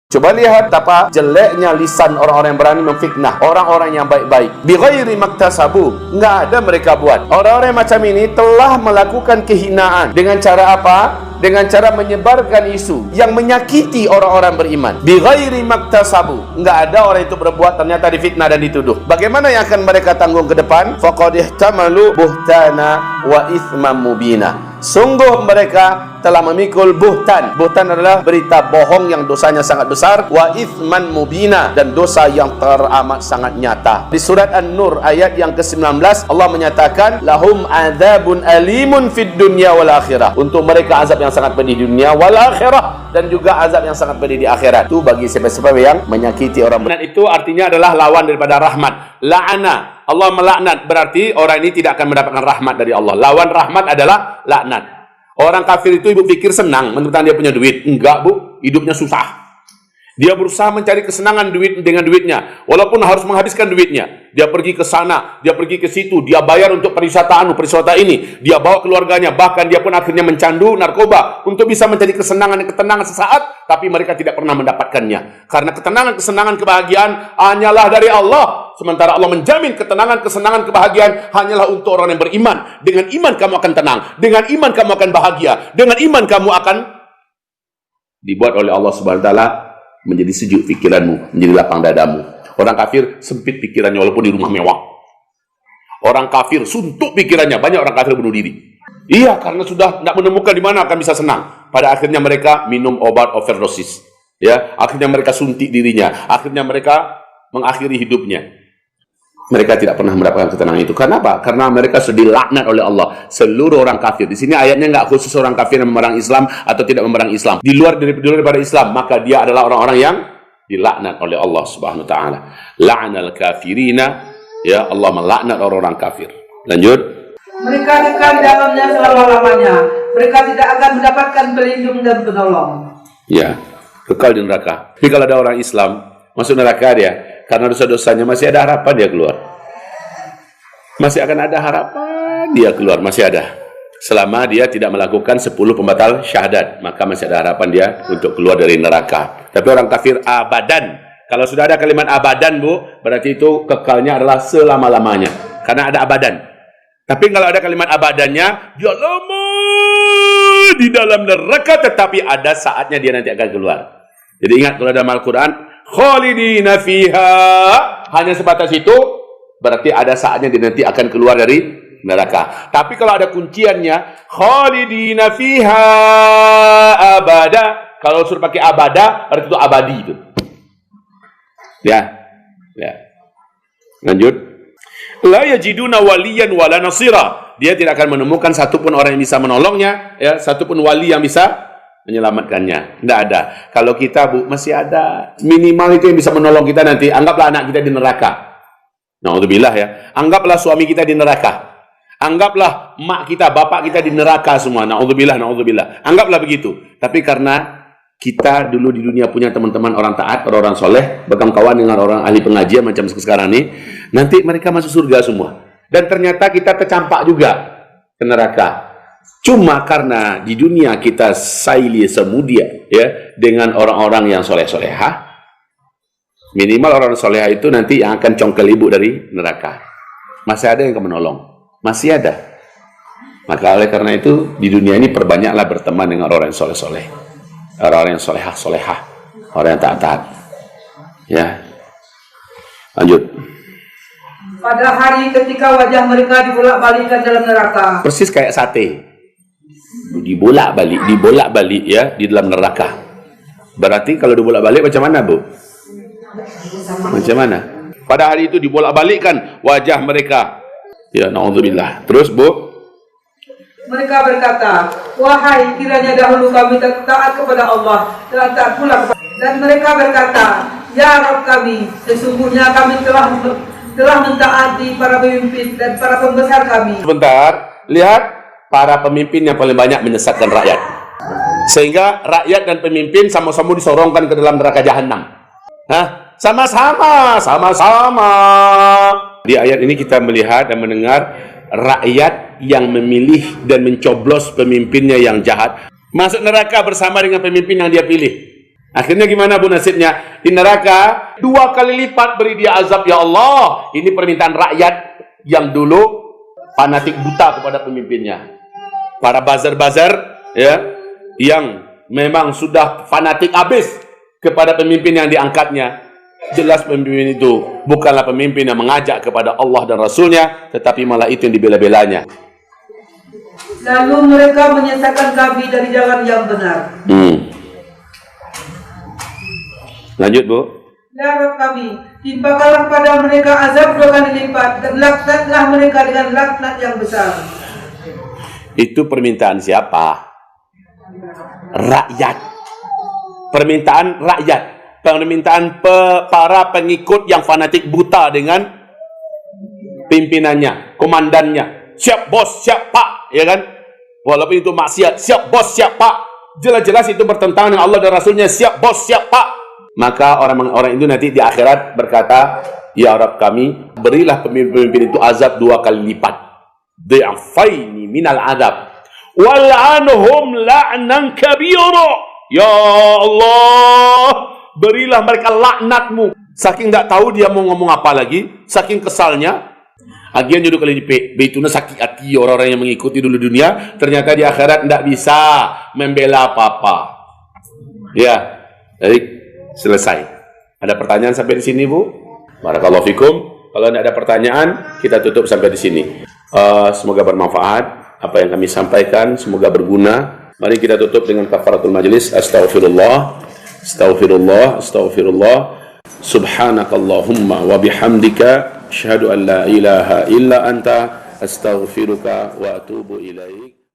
Coba lihat betapa jeleknya lisan orang-orang yang berani memfitnah orang-orang yang baik-baik. Bighairi maktasabu, enggak ada mereka buat. Orang-orang macam ini telah melakukan kehinaan dengan cara apa? Dengan cara menyebarkan isu yang menyakiti orang-orang beriman. Bighairi maktasabu, enggak ada orang itu berbuat ternyata difitnah dan dituduh. Bagaimana yang akan mereka tanggung ke depan? Faqad ihtamalu buhtana wa itsman mubina. Sungguh mereka telah memikul buhtan. Buhtan adalah berita bohong yang dosanya sangat besar. Wa itsman mubina, dan dosa yang teramat sangat nyata. Di surat An-Nur ayat yang ke-19 Allah menyatakan lahum adzabun alimun fid dunya wal akhirah. Untuk mereka azab yang sangat pedih di dunia wal akhirah, dan juga azab yang sangat pedih di akhirat. Itu bagi siapa-siapa yang menyakiti orang. Dan itu artinya adalah lawan daripada rahmat. La'ana, Allah melaknat, berarti orang ini tidak akan mendapatkan rahmat dari Allah. Lawan rahmat adalah laknat. Orang kafir itu ibu pikir senang mentang dia punya duit. Enggak, Bu, hidupnya susah. Dia berusaha mencari kesenangan dengan duitnya, walaupun harus menghabiskan duitnya. Dia pergi ke sana, dia pergi ke situ, dia bayar untuk perwisata ini, dia bawa keluarganya, bahkan dia pun akhirnya mencandu narkoba untuk bisa mencari kesenangan dan ketenangan sesaat, tapi mereka tidak pernah mendapatkannya. Karena ketenangan, kebahagiaan hanyalah dari Allah. Sementara Allah menjamin ketenangan, kesenangan, kebahagiaan hanyalah untuk orang yang beriman. Dengan iman kamu akan tenang, dengan iman kamu akan bahagia, dengan iman kamu akan dibuat oleh Allah Subhanahu wa taala menjadi sejuk pikiranmu, menjadi lapang dadamu. Orang kafir sempit pikirannya walaupun di rumah mewah. Orang kafir suntuk pikirannya, banyak orang kafir bunuh diri. Iya, karena sudah tidak menemukan di mana akan bisa senang. Pada akhirnya mereka minum obat overdosis. Ya, akhirnya mereka suntik dirinya, akhirnya mereka mengakhiri hidupnya. Mereka tidak pernah mendapatkan ketenangan itu. Kenapa? Karena mereka sudah dilaknat oleh Allah. Seluruh orang kafir. Di sini ayatnya nggak khusus orang kafir yang memerang Islam atau tidak memerang Islam. Di luar daripada Islam, maka dia adalah orang-orang yang dilaknat oleh Allah Subhanahu wa taala. La'nal kafirina, ya, Allah melaknat orang-orang kafir. Lanjut. Mereka kekal di dalamnya selama-lamanya. Mereka tidak akan mendapatkan pelindung dan penolong. Ya, kekal di neraka. Tapi kalau ada orang Islam masuk neraka dia, karena dosa-dosanya masih ada harapan dia keluar. Masih akan ada harapan dia keluar, masih ada. Selama dia tidak melakukan 10 pembatal syahadat, maka masih ada harapan dia untuk keluar dari neraka. Tapi orang kafir abadan. Kalau sudah ada kalimat abadan, Bu, berarti itu kekalnya adalah selama-lamanya. Karena ada abadan. Tapi kalau ada kalimat abadannya, dia lama di dalam neraka, tetapi ada saatnya dia nanti akan keluar. Jadi ingat, kalau dalam Al-Quran, khalidina fiha, hanya sebatas itu, berarti ada saatnya dia nanti akan keluar dari neraka. Tapi kalau ada kunciannya, khalidina fiha abada, kalau suruh pakai abada, berarti itu abadi itu. Ya. Lanjut. La yajiduna waliyan wala nasira, dia tidak akan menemukan satupun orang yang bisa menolongnya, ya, satupun wali yang bisa menyelamatkannya. Tidak ada. Kalau kita, Bu, masih ada. Minimal itu yang bisa menolong kita nanti. Anggaplah anak kita di neraka. Na'udzubillah, ya. Anggaplah suami kita di neraka. Anggaplah mak kita, bapak kita di neraka semua. Na'udzubillah. Anggaplah begitu. Tapi karena kita dulu di dunia punya teman-teman orang taat, orang soleh, berkawan dengan orang ahli pengajian macam sekarang ini, nanti mereka masuk surga semua. Dan ternyata kita kecampak juga ke neraka. Cuma karena di dunia kita saili semudia, ya, dengan orang-orang yang soleh-solehah, minimal orang solehah itu nanti yang akan congkel ibu dari neraka. Masih ada yang menolong, masih ada. Maka oleh karena itu di dunia ini perbanyaklah berteman dengan orang yang soleh-soleh, orang-orang yang solehah, orang yang taat-taat. Ya, lanjut. Pada hari ketika wajah mereka dibolak-balikkan dalam neraka. Persis kayak sate. Dibolak-balik ya di dalam neraka. Berarti kalau dibolak-balik macam mana, Bu? Macam mana? Pada hari itu dibolak-balikkan wajah mereka. Ya, na'udzubillah. Terus, Bu? Mereka berkata, wahai, kiranya dahulu kami taat kepada Allah dan taat pula kepada. Dan mereka berkata, ya Rabb kami, sesungguhnya kami telah mentaati para pemimpin dan para pembesar kami. Sebentar, lihat. Para pemimpin yang paling banyak menyesatkan rakyat, sehingga rakyat dan pemimpin sama-sama disorongkan ke dalam neraka jahanam. Sama-sama. Di ayat ini kita melihat dan mendengar rakyat yang memilih dan mencoblos pemimpinnya yang jahat masuk neraka bersama dengan pemimpin yang dia pilih. Akhirnya gimana bu nasibnya? Di neraka 2 kali lipat beri dia azab ya Allah. Ini permintaan rakyat yang dulu fanatik buta kepada pemimpinnya. Para bazar-bazar ya, yang memang sudah fanatik habis kepada pemimpin yang diangkatnya. Jelas pemimpin itu bukanlah pemimpin yang mengajak kepada Allah dan Rasulnya, tetapi malah itu yang dibela-belanya. Lalu mereka menyesatkan kami dari jalan yang benar. Lanjut bu. Ya Rabb kami, timpakanlah pada mereka azab 2 kali lipat dan laknatlah mereka dengan laknat yang besar. Itu permintaan siapa? Rakyat. Permintaan rakyat. Permintaan para pengikut yang fanatik buta dengan pimpinannya, komandannya. Siap bos, siap pak, ya kan? Walaupun itu maksiat, siap bos, siap pak. Jelas-jelas itu bertentangan dengan Allah dan Rasulnya, siap bos, siap pak. Maka orang-orang itu nanti di akhirat berkata, ya Rabb kami, berilah pemimpin itu azab 2 kali lipat. Di'afaini minal adab. Wal'anhum la'nan kabira. Ya Allah, berilah mereka laknatmu. Saking tak tahu dia mau ngomong apa lagi, saking kesalnya. Agian jodoh kali di beituna sakit hati orang-orang yang mengikuti dulu dunia, ternyata di akhirat tidak bisa membela apa-apa. Ya, jadi selesai. Ada pertanyaan sampai di sini, Bu? Barakallahu fikum. Kalau tidak ada pertanyaan, kita tutup sampai di sini. Semoga bermanfaat apa yang kami sampaikan, semoga berguna. Mari kita tutup dengan kafaratul majlis. Astaghfirullah, astaghfirullah, astaghfirullah. Subhanakallahumma wa bihamdika asyhadu an la ilaha illa anta astaghfiruka wa atubu ilaik.